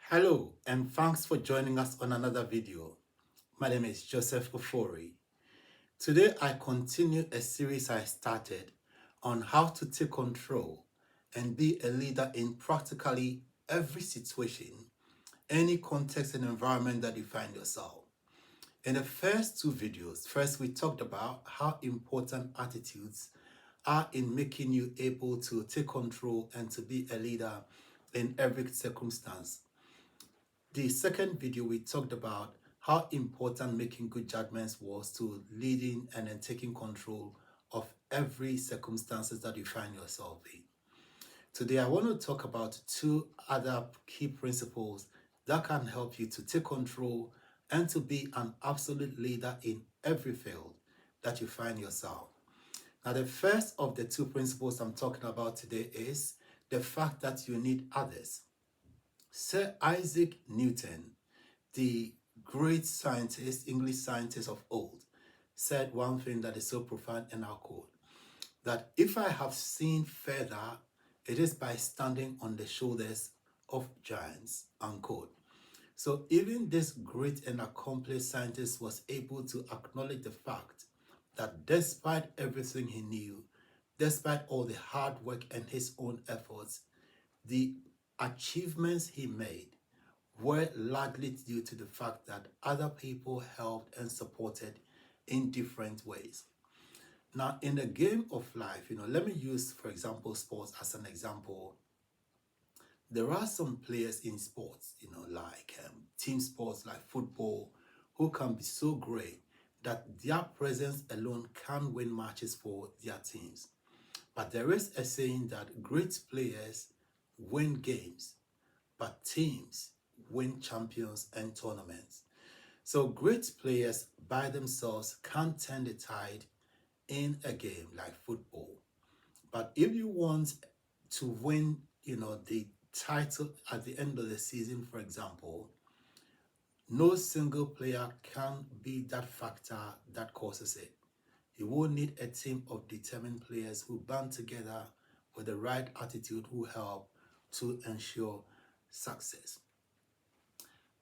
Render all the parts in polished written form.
Hello, and thanks for joining us on another video. My name is Joseph Ofori. Today, I continue a series I started on how to take control and be a leader in practically every situation, any context and environment that you find yourself. In the first two videos, first we talked about how important attitudes are in making you able to take control and to be a leader in every circumstance. The second video, we talked about how important making good judgments was to leading and then taking control of every circumstances that you find yourself in. Today, I want to talk about two other key principles that can help you to take control and to be an absolute leader in every field that you find yourself. Now, the first of the two principles I'm talking about today is the fact that you need others. Sir Isaac Newton, the great scientist, English scientist of old, said one thing that is so profound in our code, that if I have seen further, it is by standing on the shoulders of giants, unquote. So even this great and accomplished scientist was able to acknowledge the fact that despite everything he knew, despite all the hard work and his own efforts, the achievements he made were largely due to the fact that other people helped and supported in different ways. Now, in the game of life, let me use, for example, sports as an example. There are some players in sports, like team sports, like football, who can be so great that their presence alone can win matches for their teams. But there is a saying that great players win games, but teams win champions and tournaments. So great players by themselves can turn the tide in a game like football. But if you want to win, the title at the end of the season, for example, no single player can be that factor that causes it. You will need a team of determined players who band together with the right attitude who help to ensure success.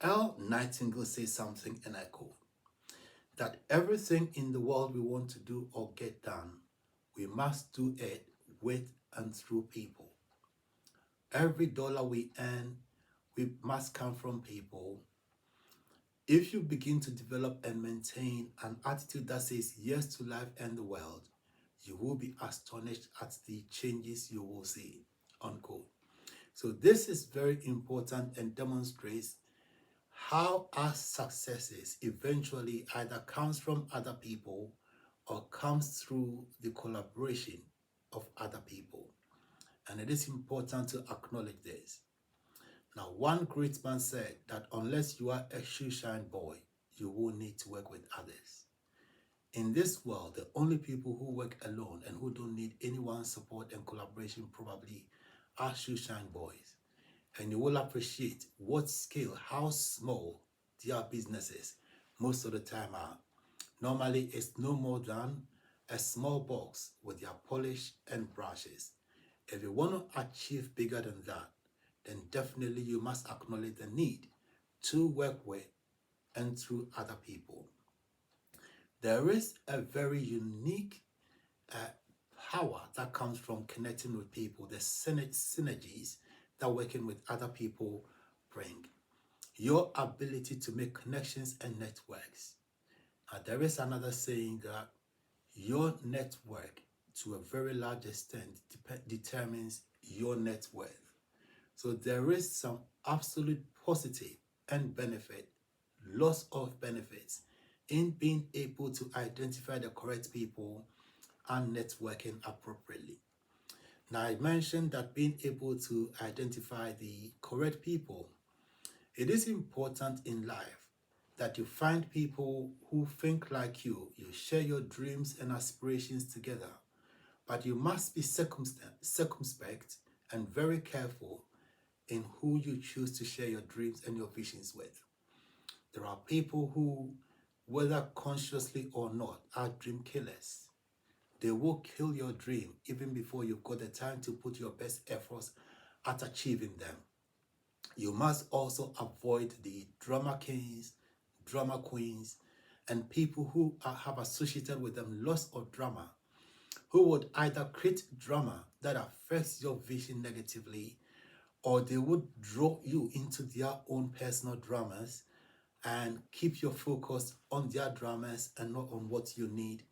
L. Nightingale says something, and I quote, that everything in the world we want to do or get done, we must do it with and through people. Every dollar we earn, we must come from people. If you begin to develop and maintain an attitude that says yes to life and the world, you will be astonished at the changes you will see, unquote. So this is very important and demonstrates how our successes eventually either comes from other people or comes through the collaboration of other people. And it is important to acknowledge this. Now, one great man said that unless you are a shoeshine boy, you will need to work with others. In this world, the only people who work alone and who don't need anyone's support and collaboration probably are shoeshine boys. And you will appreciate what scale, how small their businesses most of the time are. Normally, it's no more than a small box with their polish and brushes. If you want to achieve bigger than that, then definitely you must acknowledge the need to work with and through other people. There is a very unique power that comes from connecting with people, the synergies that working with other people bring. Your ability to make connections and networks. There is another saying that your network to a very large extent determines your net worth. So there is some absolute positive and benefit, loss of benefits in being able to identify the correct people and networking appropriately. Now, I mentioned that being able to identify the correct people, it is important in life that you find people who think like you share your dreams and aspirations together, but you must be circumspect and very careful in who you choose to share your dreams and your visions with. There are people who, whether consciously or not, are dream killers. They will kill your dream even before you've got the time to put your best efforts at achieving them. You must also avoid the drama kings, drama queens, and people who have associated with them lots of drama, who would either create drama that affects your vision negatively, or they would draw you into their own personal dramas and keep your focus on their dramas and not on what you need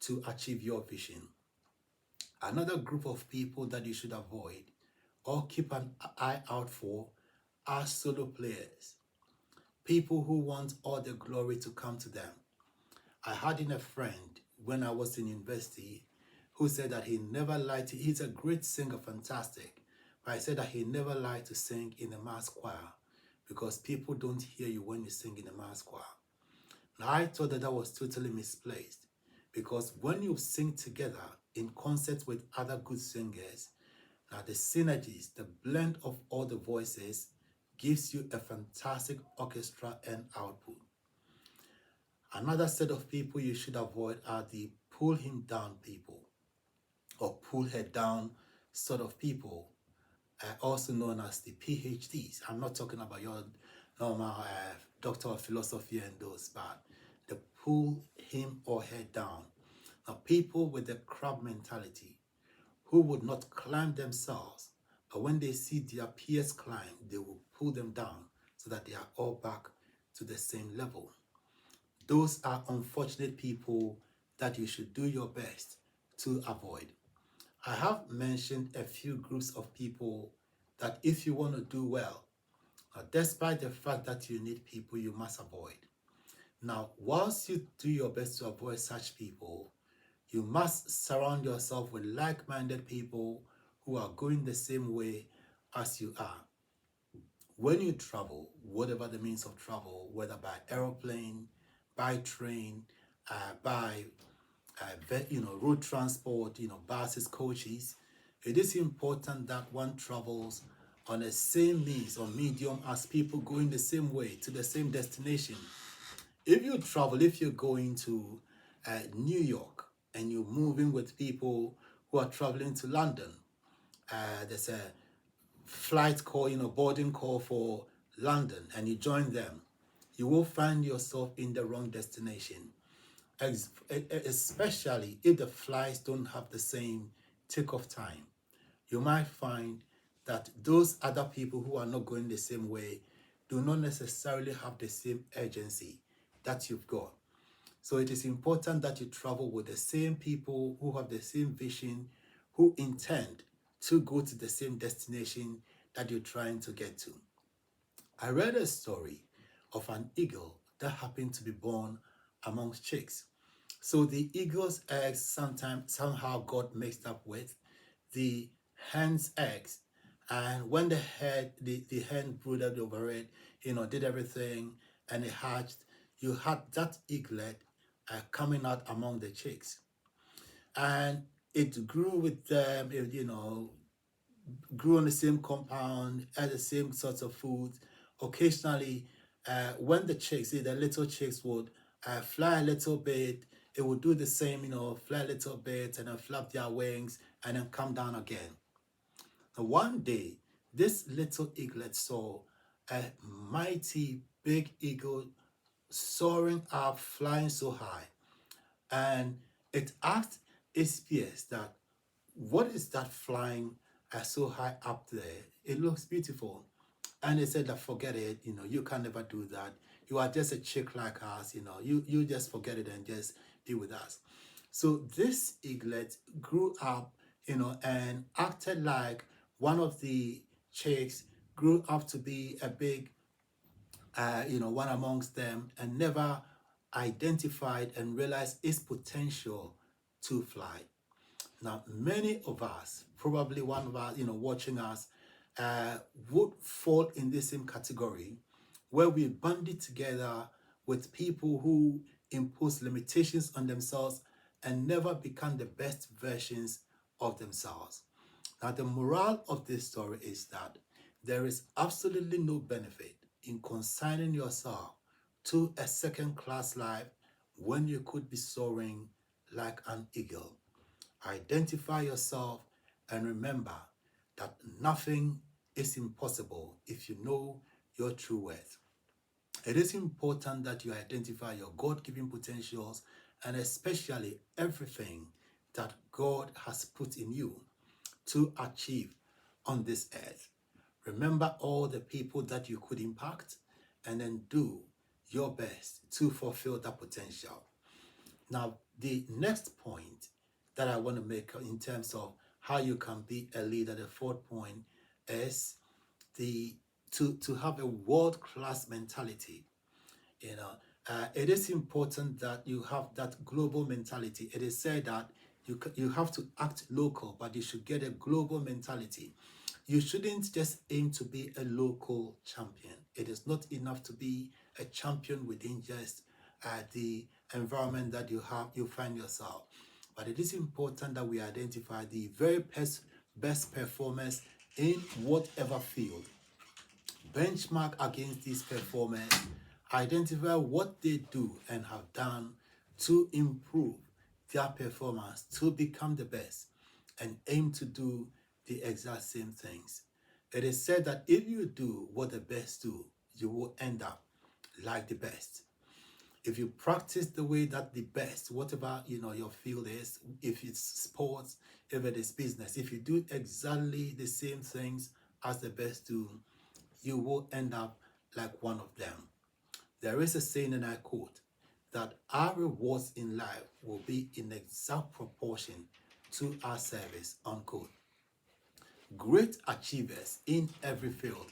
to achieve your vision. Another group of people that you should avoid or keep an eye out for are solo players, people who want all the glory to come to them. I had in a friend when I was in university who said that he never liked it. He's a great singer, fantastic. But I said that he never liked to sing in a mass choir because people don't hear you when you sing in a mass choir. Now, I thought that was totally misplaced because when you sing together in concert with other good singers, now the synergies, the blend of all the voices gives you a fantastic orchestra and output. Another set of people you should avoid are the pull him down people or pull her down sort of people, also known as the PhDs. I'm not talking about your normal doctor of philosophy and those, but the pull him or her down. Now, people with the crab mentality who would not climb themselves, but when they see their peers climb, they will pull them down so that they are all back to the same level. Those are unfortunate people that you should do your best to avoid. I have mentioned a few groups of people that if you want to do well, despite the fact that you need people, you must avoid. Now, whilst you do your best to avoid such people, you must surround yourself with like-minded people who are going the same way as you are. When you travel, whatever the means of travel, whether by aeroplane, by train, by road transport, buses, coaches, it is important that one travels on the same means or medium as people going the same way to the same destination. If you're going to New York and you're moving with people who are traveling to London, there's a flight call, boarding call for London, and you join them, you will find yourself in the wrong destination, especially if the flights don't have the same takeoff time. You might find that those other people who are not going the same way do not necessarily have the same urgency that you've got. So it is important that you travel with the same people who have the same vision, who intend to go to the same destination that you're trying to get to. I read a story of an eagle that happened to be born amongst chicks. So the eagle's eggs somehow got mixed up with the hen's eggs. And when the hen brooded over it, did everything and it hatched, you had that eaglet coming out among the chicks. And it grew with them, grew on the same compound, ate the same sorts of food. Occasionally, when the little chicks would fly a little bit, it would do the same, fly a little bit and then flap their wings and then come down again. Now, one day, this little eaglet saw a mighty big eagle soaring up, flying so high. And it asked its peers that, what is that flying so high up there? It looks beautiful. And they said that forget it, you can never do that. You are just a chick like us, you just forget it and just be with us. So this eaglet grew up, and acted like one of the chicks, grew up to be a big, one amongst them, and never identified and realized its potential to fly. Now, many of us, probably one of us, watching us, would fall in the same category where we banded together with people who impose limitations on themselves and never become the best versions of themselves. Now, the moral of this story is that there is absolutely no benefit in consigning yourself to a second-class life when you could be soaring like an eagle. Identify yourself and remember that nothing is impossible if you know your true worth. It is important that you identify your God-given potentials and especially everything that God has put in you to achieve on this earth. Remember all the people that you could impact and then do your best to fulfill that potential. Now, the next point that I want to make in terms of how you can be a leader, the fourth point is the to have a world-class mentality. You know, it is important that you have that global mentality. It is said that you have to act local, but you should get a global mentality. You shouldn't just aim to be a local champion. It is not enough to be a champion within just the environment that you find yourself. But it is important that we identify the very best performers in whatever field, benchmark against these performers, identify what they do and have done to improve their performance to become the best, and aim to do the exact same things. It is said that if you do what the best do, you will end up like the best. If you practice the way that the best, whatever your field is, if it's sports, if it is business, if you do exactly the same things as the best do, you will end up like one of them. There is a saying, and I quote, that our rewards in life will be in exact proportion to our service, unquote. Great achievers in every field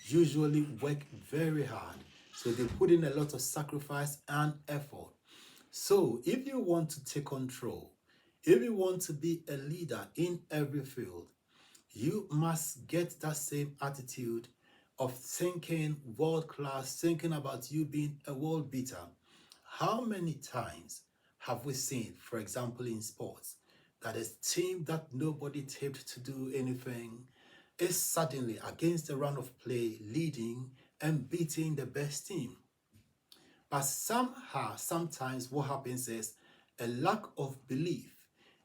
usually work very hard, so they put in a lot of sacrifice and effort. So if you want to take control, if you want to be a leader in every field, you must get that same attitude of thinking world class, thinking about you being a world beater. How many times have we seen, for example, in sports, that a team that nobody tipped to do anything is suddenly against the run of play leading and beating the best team? But somehow, sometimes what happens is a lack of belief.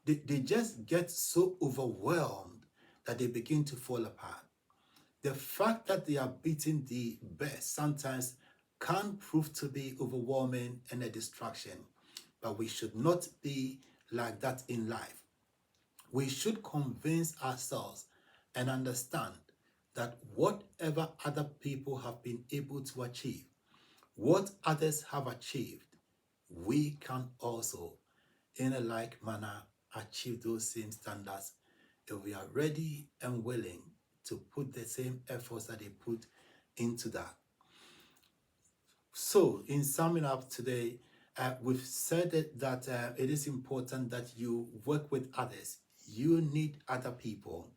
They just get so overwhelmed that they begin to fall apart. The fact that they are beating the best sometimes can prove to be overwhelming and a distraction. But we should not be like that in life. We should convince ourselves and understand that whatever other people have been able to achieve, what others have achieved, we can also, in a like manner, achieve those same standards if we are ready and willing to put the same efforts that they put into that. So, in summing up today, we've said that it is important that you work with others. You need other people.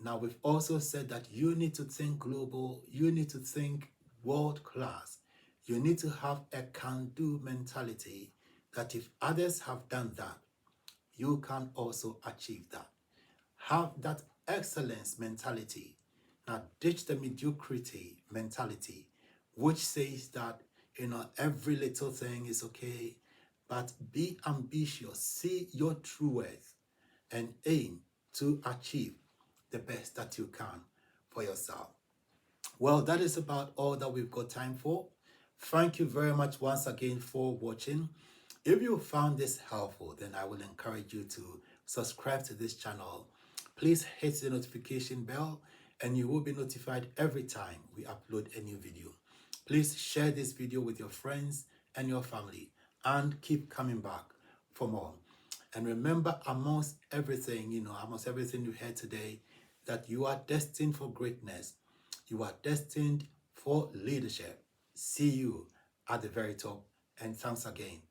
Now, we've also said that you need to think global, you need to think world class. You need to have a can-do mentality that if others have done that, you can also achieve that. Have that excellence mentality. Now, ditch the mediocrity mentality, which says that, every little thing is okay, but be ambitious, see your true worth, and aim to achieve the best that you can for yourself. Well, that is about all that we've got time for. Thank you very much once again for watching. If you found this helpful, then I will encourage you to subscribe to this channel. Please hit the notification bell and you will be notified every time we upload a new video. Please share this video with your friends and your family and keep coming back for more. And remember, amongst everything, amongst everything you heard today, that you are destined for greatness. You are destined for leadership. See you at the very top. And thanks again.